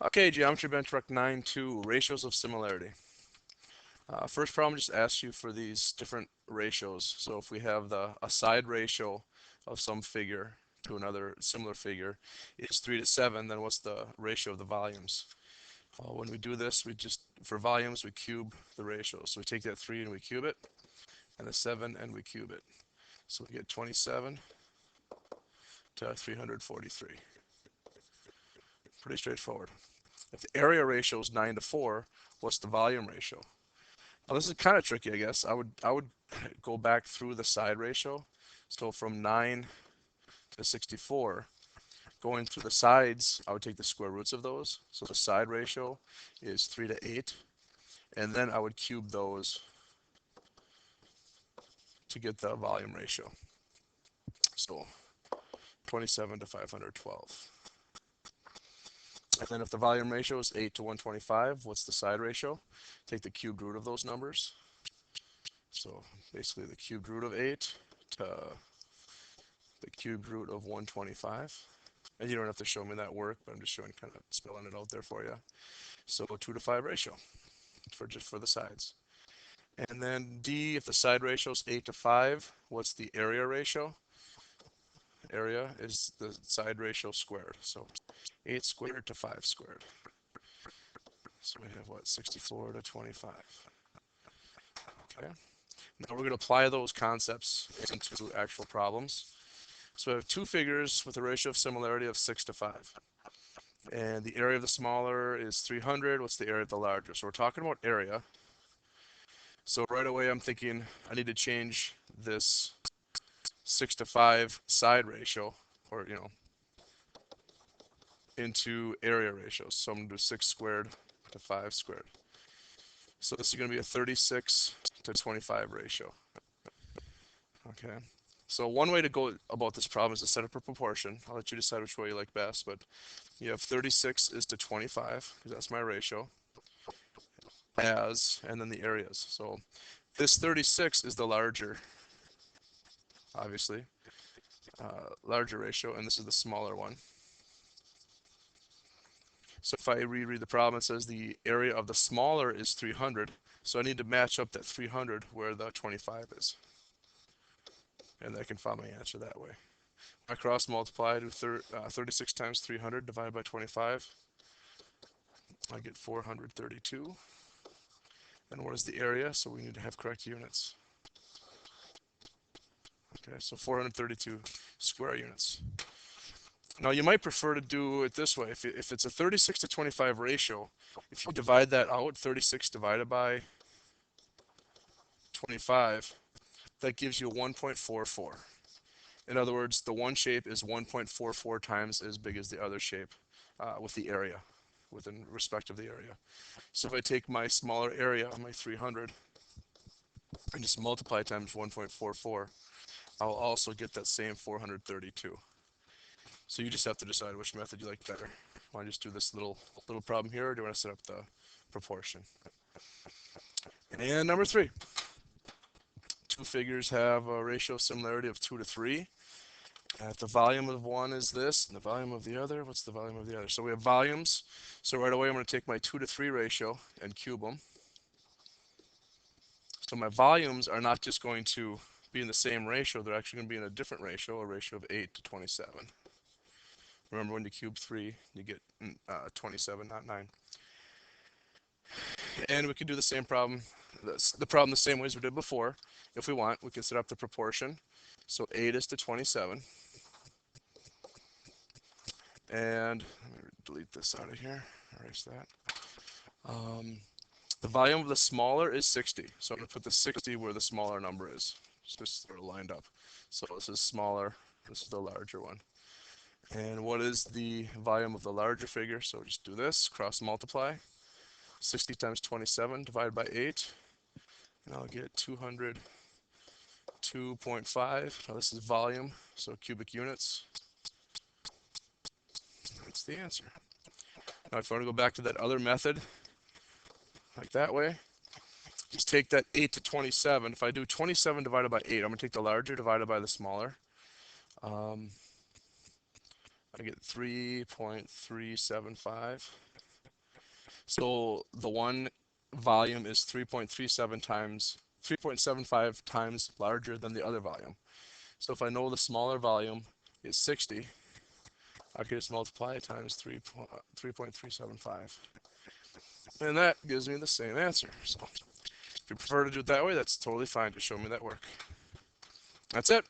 Okay, geometry benchmark 9.2, ratios of similarity. First problem just asks you for these different ratios. So if we have a side ratio of some figure to another similar figure is 3 to 7, then what's the ratio of the volumes? When we do this, for volumes, we cube the ratio. So we take that 3 and we cube it, and the 7 and we cube it. So we get 27 to 343. Pretty straightforward. If the area ratio is 9 to 4, what's the volume ratio? Now this is kind of tricky, I guess. I would go back through the side ratio. So from 9 to 64, going through the sides, I would take the square roots of those. So the side ratio is 3 to 8, and then I would cube those to get the volume ratio. So 27 to 512. And then if the volume ratio is 8 to 125, what's the side ratio? Take the cubed root of those numbers. So basically the cubed root of 8 to the cubed root of 125. And you don't have to show me that work, but I'm just showing, kind of spelling it out there for you. So 2 to 5 ratio just for the sides. And then D, if the side ratio is 8 to 5, what's the area ratio? Area is the side ratio squared. So 8 squared to 5 squared. So we have what, 64 to 25. Okay. Now we're going to apply those concepts into actual problems. So we have two figures with a ratio of similarity of 6 to 5. And the area of the smaller is 300. What's the area of the larger? So we're talking about area. So right away I'm thinking I need to change this 6 to 5 side ratio, or into area ratios. So I'm going to do 6 squared to 5 squared. So this is going to be a 36 to 25 ratio. Okay. So one way to go about this problem is to set up a proportion. I'll let you decide which way you like best, but you have 36 is to 25, because that's my ratio, and then the areas. So this 36 is the larger, obviously, larger ratio, and this is the smaller one. So if I reread the problem, it says the area of the smaller is 300. So I need to match up that 300 where the 25 is. And I can find my answer that way. I cross multiply to 36 times 300 divided by 25. I get 432. And what is the area? So we need to have correct units. Okay, so 432 square units. Now you might prefer to do it this way. If it's a 36 to 25 ratio, if you divide that out, 36 divided by 25, that gives you 1.44. In other words, the one shape is 1.44 times as big as the other shape with the area, within respect of the area. So if I take my smaller area, my 300, and just multiply times 1.44, I'll also get that same 432. So you just have to decide which method you like better. Want to just do this little problem here, or do you want to set up the proportion? And number 3. Two figures have a ratio of similarity of 2 to 3. If the volume of one is this, and the volume of the other, what's the volume of the other? So we have volumes. So right away I'm going to take my 2 to 3 ratio and cube them. So my volumes are not just going to be in the same ratio, they're actually going to be in a different ratio, a ratio of 8 to 27. Remember, when you cube 3, you get 27, not 9. And we can do the same problem, the problem the same way as we did before. If we want, we can set up the proportion. So 8 is to 27. And let me delete this out of here, erase that. The volume of the smaller is 60. So I'm going to put the 60 where the smaller number is. Just sort of lined up. So this is smaller, this is the larger one. And what is the volume of the larger figure? So just do this, cross multiply. 60 times 27 divided by 8. And I'll get 202.5. Now this is volume, so cubic units. That's the answer. Now if I want to go back to that other method, like that way, just take that 8 to 27. If I do 27 divided by 8, I'm going to take the larger divided by the smaller. I get 3.375. So the one volume is 3.75 times larger than the other volume. So if I know the smaller volume is 60, I can just multiply it times 3.375. And that gives me the same answer. So if you prefer to do it that way, that's totally fine. Just show me that work. That's it.